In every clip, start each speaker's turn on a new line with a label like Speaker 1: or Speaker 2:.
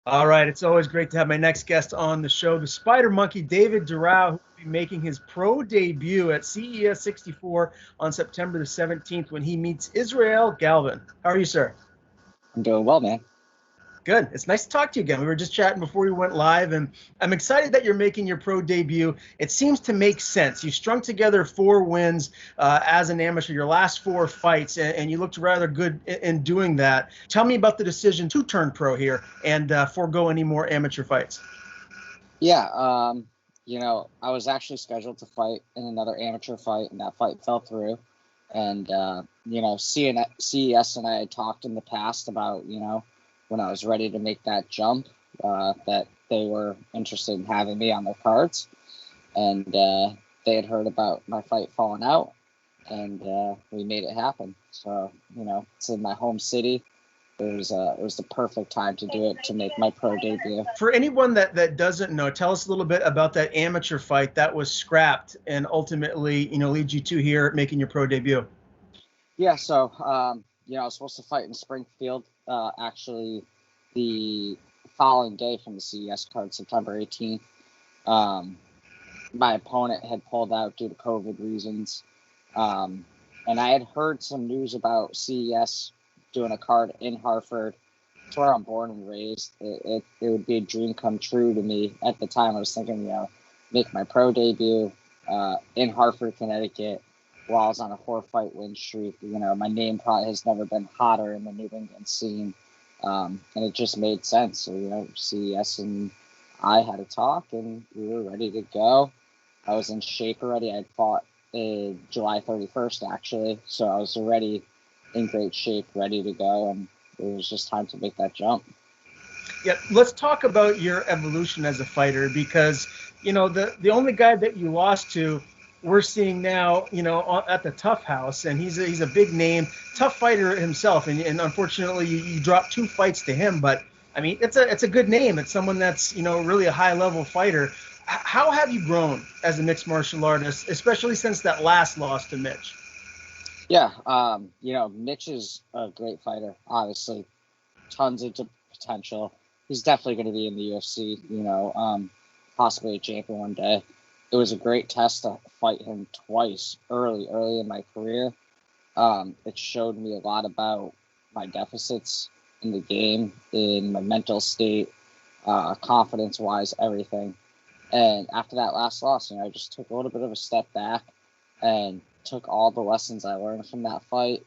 Speaker 1: All right, it's always great to have my next guest on the show, the Spider Monkey, David Durao, who will be making his pro debut at CES 64 on September the 17th when he meets Israel Galvan. How are you, sir?
Speaker 2: I'm doing well, man.
Speaker 1: Good. It's nice to talk to you again. We were just chatting before we went live, and I'm excited that you're making your pro debut. It seems to make sense. You strung together 4 wins as an amateur, your last 4 fights, and you looked rather good in doing that. Tell me about the decision to turn pro here and forego any more amateur fights.
Speaker 2: Yeah, I was actually scheduled to fight in another amateur fight, and that fight fell through. And CES and I had talked in the past about, when I was ready to make that jump, that they were interested in having me on their cards, and they had heard about my fight falling out, and we made it happen. So, it's in my home city. It was the perfect time to do it to make my pro debut.
Speaker 1: For anyone that doesn't know, tell us a little bit about that amateur fight that was scrapped and ultimately, leads you to here making your pro debut.
Speaker 2: Yeah, so I was supposed to fight in Springfield. Actually, the following day from the CES card, September 18th. Um, my opponent had pulled out due to COVID reasons, um, and I had heard some news about CES doing a card in Hartford. It's where I'm born and raised. It would be a dream come true to me at the time. I was thinking, make my pro debut in Hartford, Connecticut, while I was on a 4 fight win streak. My name probably has never been hotter in the New England scene, and it just made sense. So CES and I had a talk, and we were ready to go. I was in shape already. I'd fought July 31st actually, so I was already in great shape, ready to go, and it was just time to make that jump.
Speaker 1: Yeah, let's talk about your evolution as a fighter because the only guy that you lost to, we're seeing now, at the Tough House, and he's a big name, tough fighter himself, and unfortunately you dropped 2 fights to him, but I mean it's a good name. It's someone that's really a high level fighter. How have you grown as a mixed martial artist, especially since that last loss to Mitch?
Speaker 2: Yeah, Mitch is a great fighter. Obviously, tons of potential. He's definitely going to be in the UFC. Possibly a champion one day. It was a great test to fight him twice early in my career. It showed me a lot about my deficits in the game, in my mental state, confidence wise, everything. And after that last loss, I just took a little bit of a step back and took all the lessons I learned from that fight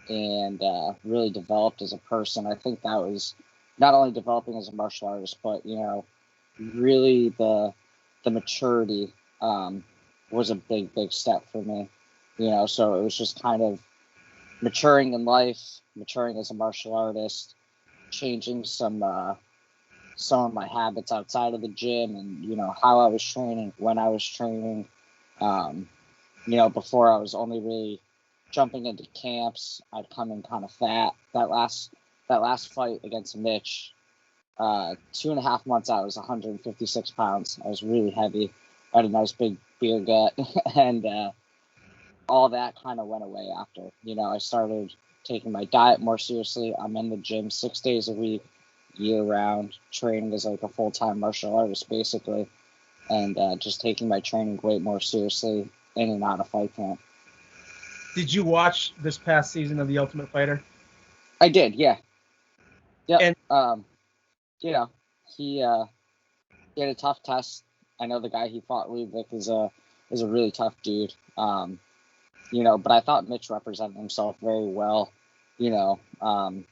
Speaker 2: and really developed as a person. I think that was not only developing as a martial artist, but really the maturity was a big step for me. So it was just kind of maturing in life, maturing as a martial artist, changing some of my habits outside of the gym, and how I was training, when I was training. Um, Before I was only really jumping into camps. I'd come in kind of fat. That last fight against Mitch, 2.5 months out, I was 156 pounds. I was really heavy. I had a nice big beer gut, and all that kind of went away after. I started taking my diet more seriously. I'm in the gym 6 days a week, year round, training as like a full time martial artist, basically, and just taking my training way more seriously in and out of fight camp.
Speaker 1: Did you watch this past season of The Ultimate Fighter?
Speaker 2: I did, yeah. Yep.
Speaker 1: And
Speaker 2: You know, he he had a tough test. I know the guy he fought Ludwig is a really tough dude. But I thought Mitch represented himself very well. You know, um,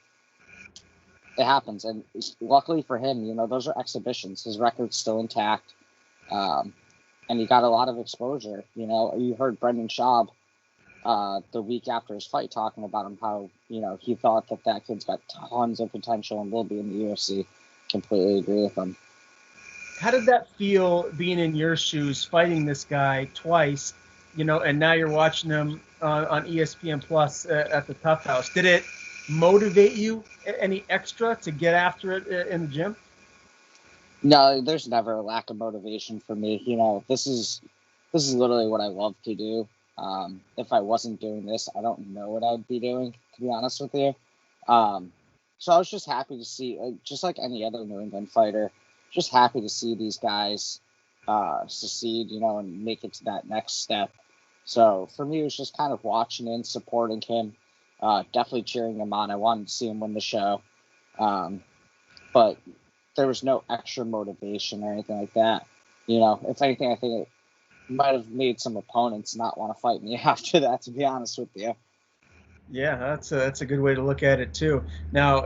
Speaker 2: it happens, and luckily for him, those are exhibitions. His record's still intact, um, and he got a lot of exposure. You heard Brendan Schaub the week after his fight talking about him, how he thought that kid's got tons of potential and will be in the UFC. Completely agree with him.
Speaker 1: how did that feel being in your shoes, fighting this guy twice, and now you're watching him on ESPN Plus at the Tough House? Did it motivate you any extra to get after it in the gym?
Speaker 2: No, there's never a lack of motivation for me. This is literally what I love to do. If I wasn't doing this, I don't know what I'd be doing, to be honest with you. Um, So I was just happy to see, just like any other New England fighter, just happy to see these guys succeed, and make it to that next step. So for me, it was just kind of watching and supporting him, definitely cheering him on. I wanted to see him win the show, but there was no extra motivation or anything like that. If anything, I think it might have made some opponents not want to fight me after that, to be honest with you.
Speaker 1: Yeah, that's a good way to look at it too. Now,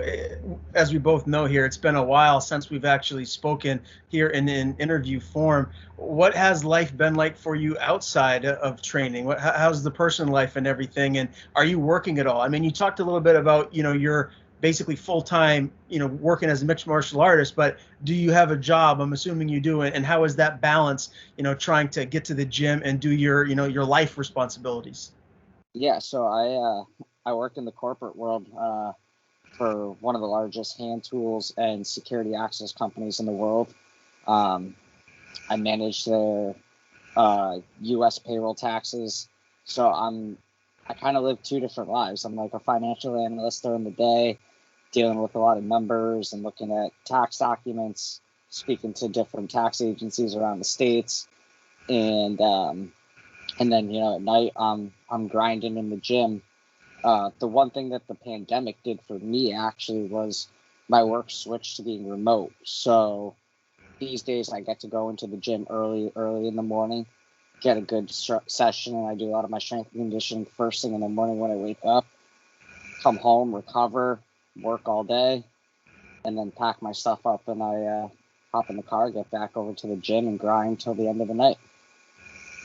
Speaker 1: as we both know here, it's been a while since we've actually spoken here in interview form. What has life been like for you outside of training? How's the personal life and everything? And are you working at all? I mean, you talked a little bit about, you're basically full-time, working as a mixed martial artist, but do you have a job? I'm assuming you do. And how is that balance, trying to get to the gym and do your life responsibilities?
Speaker 2: Yeah, so I work in the corporate world for one of the largest hand tools and security access companies in the world. I manage their U.S. payroll taxes. So I kind of live two different lives. I'm like a financial analyst during the day, dealing with a lot of numbers and looking at tax documents, speaking to different tax agencies around the states, and then at night I'm grinding in the gym. The one thing that the pandemic did for me actually was my work switched to being remote. So these days I get to go into the gym early in the morning, get a good session, and I do a lot of my strength and conditioning first thing in the morning when I wake up. Come home, recover, work all day, and then pack my stuff up, and I hop in the car, get back over to the gym, and grind till the end of the night.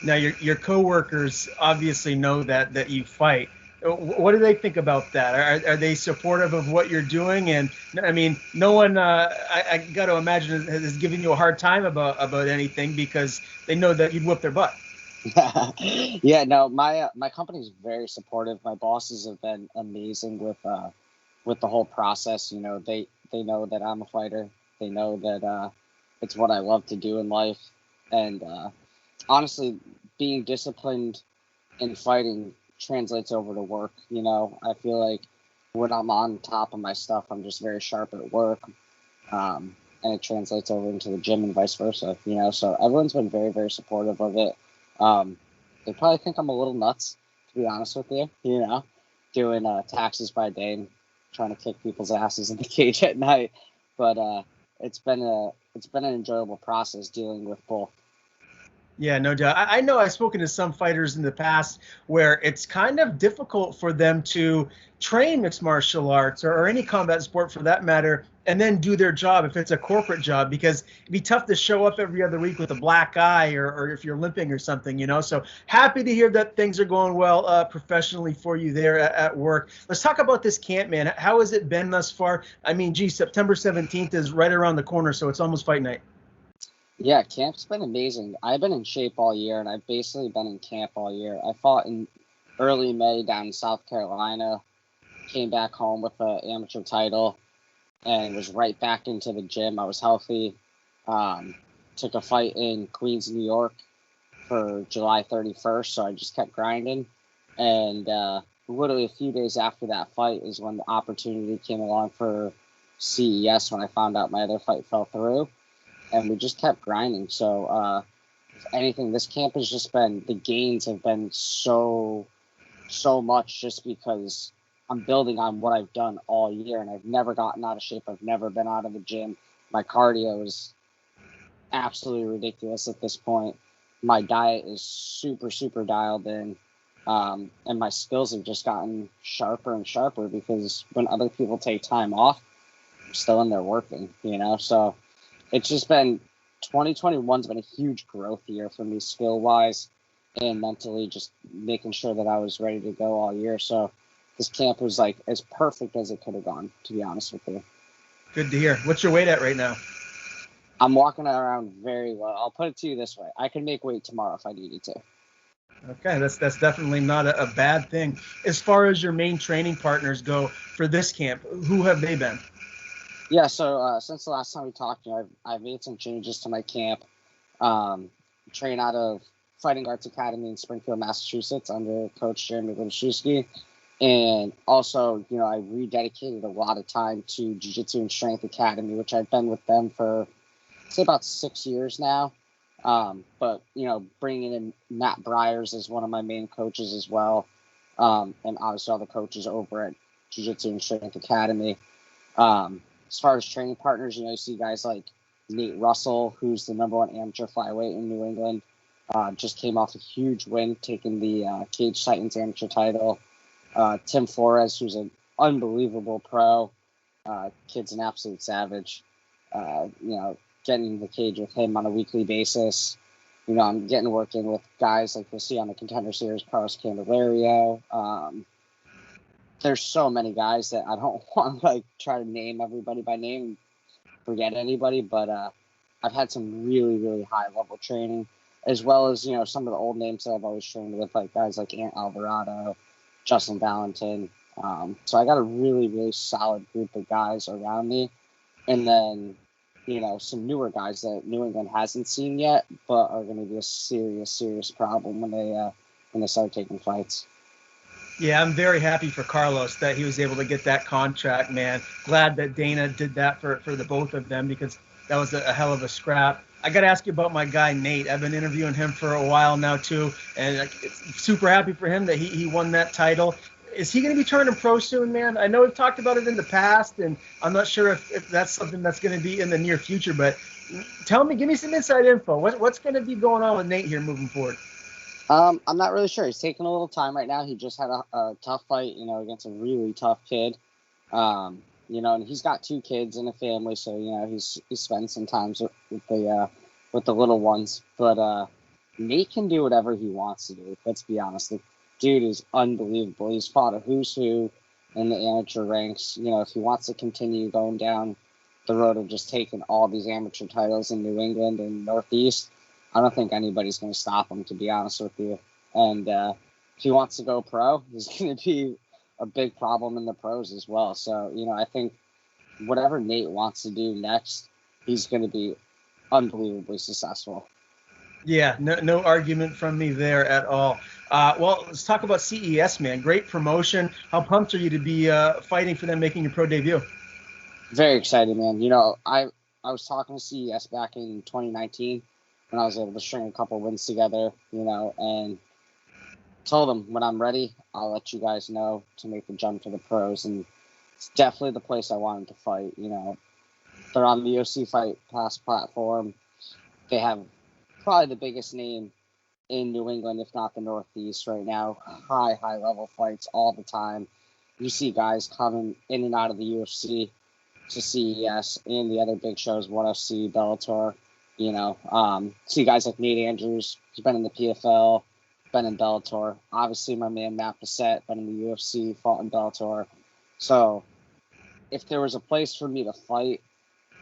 Speaker 1: Now, your coworkers obviously know that you fight. What do they think about that? Are they supportive of what you're doing? And I mean, no one, I got to imagine, is giving you a hard time about anything because they know that you'd whip their butt.
Speaker 2: Yeah, no, my company is very supportive. My bosses have been amazing with the whole process. They know that I'm a fighter. They know that it's what I love to do in life, and honestly, being disciplined in fighting translates over to work. I feel like when I'm on top of my stuff, I'm just very sharp at work, and it translates over into the gym and vice versa. So everyone's been very, very supportive of it. They probably think I'm a little nuts, to be honest with you. Doing taxes by day and trying to kick people's asses in the cage at night, but it's been an enjoyable process dealing with both.
Speaker 1: Yeah, no doubt. I know I've spoken to some fighters in the past where it's kind of difficult for them to train mixed martial arts or any combat sport for that matter, and then do their job if it's a corporate job, because it'd be tough to show up every other week with a black eye or if you're limping or something. So happy to hear that things are going well professionally for you there at work. Let's talk about this camp, man. How has it been thus far? I mean, geez, September 17th is right around the corner, so it's almost fight night.
Speaker 2: Yeah, camp's been amazing. I've been in shape all year, and I've basically been in camp all year. I fought in early May down in South Carolina, came back home with an amateur title, and was right back into the gym. I was healthy. Took a fight in Queens, New York for July 31st, so I just kept grinding. And literally a few days after that fight is when the opportunity came along for CES when I found out my other fight fell through. And we just kept grinding. So, if anything, this camp has just been, the gains have been so much just because I'm building on what I've done all year, and I've never gotten out of shape. I've never been out of the gym. My cardio is absolutely ridiculous at this point. My diet is super, super dialed in. And my skills have just gotten sharper and sharper because when other people take time off, I'm still in there working, So it's just been 2021's been a huge growth year for me skill wise and mentally, just making sure that I was ready to go all year. So this camp was like as perfect as it could have gone, to be honest with you.
Speaker 1: Good to hear. What's your weight at right now?
Speaker 2: I'm walking around very well. I'll put it to you this way. I can make weight tomorrow if I needed to.
Speaker 1: Okay, that's definitely not a bad thing. As far as your main training partners go for this camp, who have they been?
Speaker 2: Yeah, so since the last time we talked, I've made some changes to my camp. Train out of Fighting Arts Academy in Springfield, Massachusetts, under Coach Jeremy Limszewski, And also, I rededicated a lot of time to Jiu-Jitsu and Strength Academy, which I've been with them for, say, about 6 years now. But, bringing in Matt Briers as one of my main coaches as well. And obviously all the coaches over at Jiu-Jitsu and Strength Academy. As far as training partners, you see guys like Nate Russell, who's the #1 amateur flyweight in New England. Just came off a huge win, taking the Cage Titans amateur title. Tim Flores, who's an unbelievable pro. Kid's an absolute savage. Getting in the cage with him on a weekly basis. I'm getting working with guys like we'll see on the Contender Series, Carlos Candelario. There's so many guys that I don't want to try to name everybody by name, forget anybody, but I've had some really, really high level training, as well as some of the old names that I've always trained with, like guys like Ant Alvarado, Justin Valentin. So I got a really, really solid group of guys around me, and then some newer guys that New England hasn't seen yet, but are going to be a serious, serious problem when they start taking fights.
Speaker 1: Yeah, I'm very happy for Carlos that he was able to get that contract, man. Glad that Dana did that for the both of them, because that was a hell of a scrap. I got to ask you about my guy, Nate. I've been interviewing him for a while now, too, and super happy for him that he won that title. Is he going to be turning pro soon, man? I know we've talked about it in the past, and I'm not sure if that's something that's going to be in the near future, but give me some inside info. What's going to be going on with Nate here moving forward?
Speaker 2: I'm not really sure. He's taking a little time right now. He just had a tough fight, against a really tough kid. And he's got 2 kids and a family, so he's spending some time with the little ones. But Nate can do whatever he wants to do. Let's be honest. The dude is unbelievable. He's fought a who's who in the amateur ranks. If he wants to continue going down the road of just taking all these amateur titles in New England and Northeast, I don't think anybody's going to stop him, to be honest with you. And if he wants to go pro, he's going to be a big problem in the pros as well. So, I think whatever Nate wants to do next, he's going to be unbelievably successful.
Speaker 1: Yeah, no argument from me there at all. Well, let's talk about CES, man. Great promotion. How pumped are you to be fighting for them, making your pro debut?
Speaker 2: Very excited, man. I was talking to CES back in 2019 when I was able to string a couple wins together, and told them when I'm ready, I'll let you guys know to make the jump to the pros. And it's definitely the place I wanted to fight. They're on the UFC Fight Pass platform. They have probably the biggest name in New England, if not the Northeast right now. High level fights all the time. You see guys coming in and out of the UFC to CES and the other big shows, 1FC, Bellator. See guys like Nate Andrews, he's been in the PFL, been in Bellator. Obviously, my man Matt Bissett, been in the UFC, fought in Bellator. So, if there was a place for me to fight,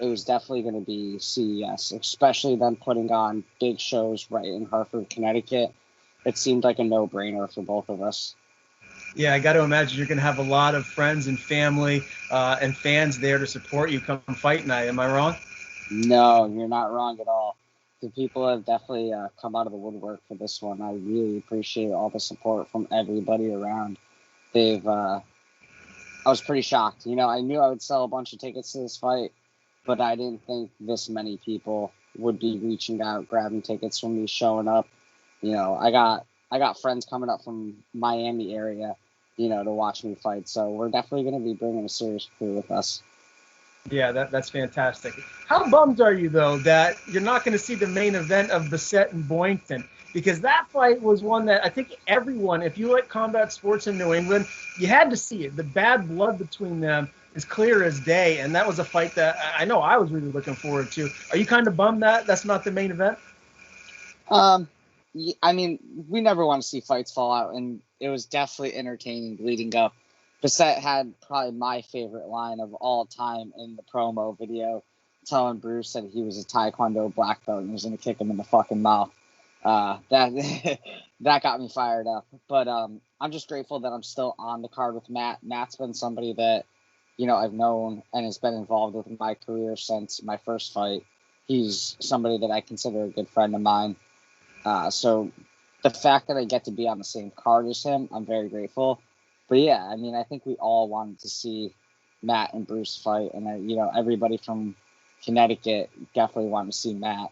Speaker 2: it was definitely going to be CES, especially them putting on big shows right in Hartford, Connecticut. It seemed like a no-brainer for both of us.
Speaker 1: Yeah, I got to imagine you're going to have a lot of friends and family and fans there to support you come fight night. Am I wrong?
Speaker 2: No, you're not wrong at all. The people have definitely come out of the woodwork for this one. I really appreciate all the support from everybody around. I was pretty shocked. I knew I would sell a bunch of tickets to this fight, but I didn't think this many people would be reaching out, grabbing tickets from me, showing up. I got friends coming up from Miami area, to watch me fight. So we're definitely going to be bringing a serious crew with us.
Speaker 1: Yeah, that's fantastic. How bummed are you, though, that you're not going to see the main event of Bissett and Boynton? Because that fight was one that I think everyone, if you like combat sports in New England, you had to see it. The bad blood between them is clear as day, and that was a fight that I know I was really looking forward to. Are you kind of bummed that that's not the main event?
Speaker 2: I mean, we never want to see fights fall out, and it was definitely entertaining leading up. Bissett had probably my favorite line of all time in the promo video, telling Bruce that he was a Taekwondo black belt and was going to kick him in the fucking mouth. That got me fired up. But I'm just grateful that I'm still on the card with Matt. Matt's been somebody that, I've known and has been involved with in my career since my first fight. He's somebody that I consider a good friend of mine. So the fact that I get to be on the same card as him, I'm very grateful. But yeah, I mean, I think we all wanted to see Matt and Bruce fight, and everybody from Connecticut definitely wanted to see Matt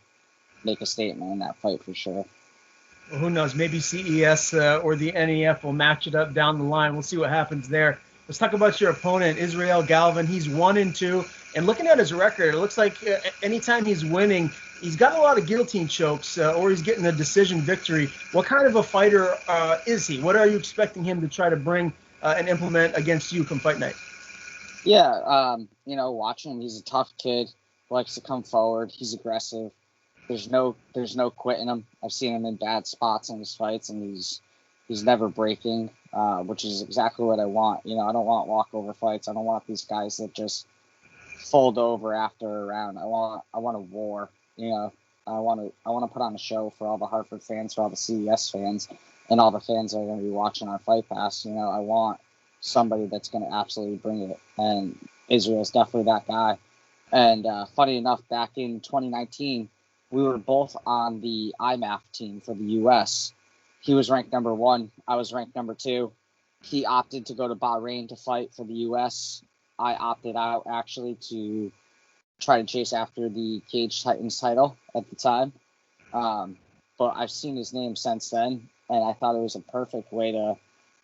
Speaker 2: make a statement in that fight for sure.
Speaker 1: Well, who knows? Maybe CES or the NEF will match it up down the line. We'll see what happens there. Let's talk about your opponent, Israel Galvan. He's 1-2, and looking at his record, it looks like anytime he's winning, he's got a lot of guillotine chokes or he's getting a decision victory. What kind of a fighter is he? What are you expecting him to try to bring and implement against you come fight night?
Speaker 2: Yeah, watching him, he's a tough kid, likes to come forward. He's aggressive. There's no quitting him. I've seen him in bad spots in his fights, and he's never breaking, which is exactly what I want. I don't want walkover fights. I don't want these guys that just fold over after a round. I want a war. I want to put on a show for all the Hartford fans, for all the CES fans, and all the fans that are going to be watching our Fight Pass. I want somebody that's going to absolutely bring it, and Israel's definitely that guy. And funny enough, back in 2019. We were both on the IMAF team for the U.S. He was ranked number 1. I was ranked number 2. He opted to go to Bahrain to fight for the U.S. I opted out, actually, to try to chase after the Cage Titans title at the time. But I've seen his name since then, and I thought it was a perfect way to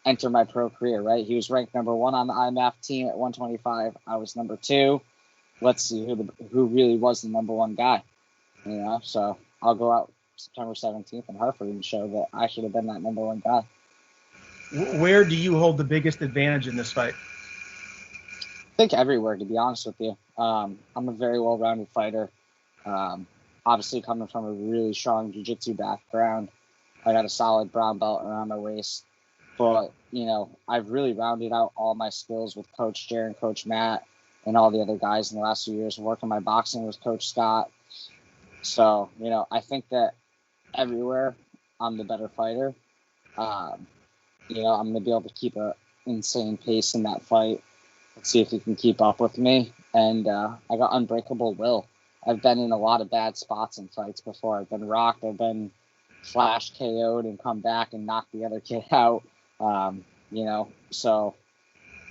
Speaker 2: enter my pro career, right? He was ranked number 1 on the IMAF team at 125. I was number 2. Let's see who really was the number 1 guy. So I'll go out September 17th in Hartford and show that I should have been that number 1 guy.
Speaker 1: Where do you hold the biggest advantage in this fight?
Speaker 2: I think everywhere, to be honest with you. I'm a very well-rounded fighter. Obviously, coming from a really strong jiu-jitsu background, I got a solid brown belt around my waist. But, I've really rounded out all my skills with Coach Jarrell and Coach Matt and all the other guys in the last few years. Working my boxing with Coach Scott. So, I think that everywhere I'm the better fighter. I'm going to be able to keep an insane pace in that fight. Let's see if he can keep up with me. And I got unbreakable will. I've been in a lot of bad spots in fights before. I've been rocked. I've been flash KO'd and come back and knock the other kid out. So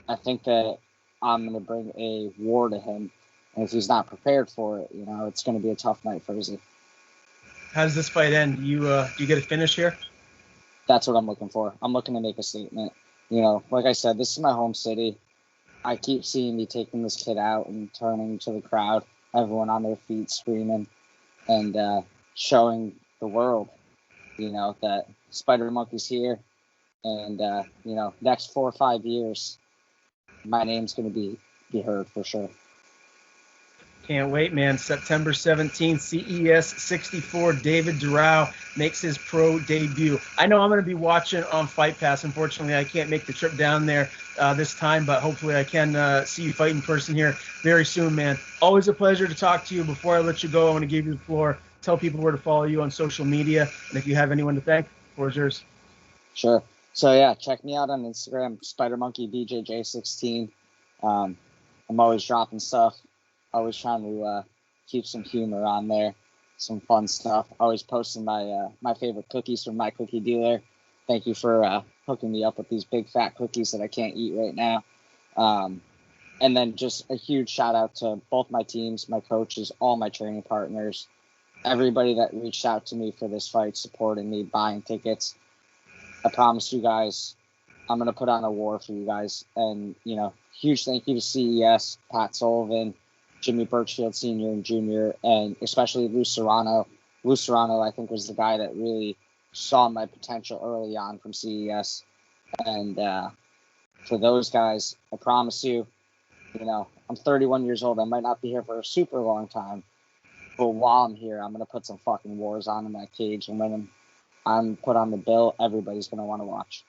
Speaker 2: I think that I'm going to bring a war to him. And if he's not prepared for it, it's going to be a tough night for Izzy.
Speaker 1: How does this fight end? Do you get a finish here?
Speaker 2: That's what I'm looking for. I'm looking to make a statement. Like I said, this is my home city. I keep seeing me taking this kid out and turning to the crowd, everyone on their feet screaming, and showing the world, that Spider Monkey's here. And, next 4 or 5 years, my name's going to be heard for sure.
Speaker 1: Can't wait, man. September 17th, CES 64, David Durao makes his pro debut. I know I'm going to be watching on Fight Pass. Unfortunately, I can't make the trip down there this time, but hopefully I can see you fight in person here very soon, man. Always a pleasure to talk to you. Before I let you go, I want to give you the floor. Tell people where to follow you on social media, and if you have anyone to thank, the floor is yours.
Speaker 2: Sure. So, yeah, check me out on Instagram, SpiderMonkeyBJJ16. I'm always dropping stuff. Always trying to keep some humor on there, some fun stuff. Always posting my favorite cookies from my cookie dealer. Thank you for hooking me up with these big fat cookies that I can't eat right now. And then just a huge shout out to both my teams, my coaches, all my training partners, everybody that reached out to me for this fight, supporting me, buying tickets. I promise you guys, I'm going to put on a war for you guys. And, huge thank you to CES, Pat Sullivan, Jimmy Birchfield Sr. and Jr., and especially Lou Serrano. Lou Serrano, I think, was the guy that really saw my potential early on from CES. And for those guys, I promise you, I'm 31 years old. I might not be here for a super long time. But while I'm here, I'm going to put some fucking wars on in that cage. And when I'm put on the bill, everybody's going to want to watch.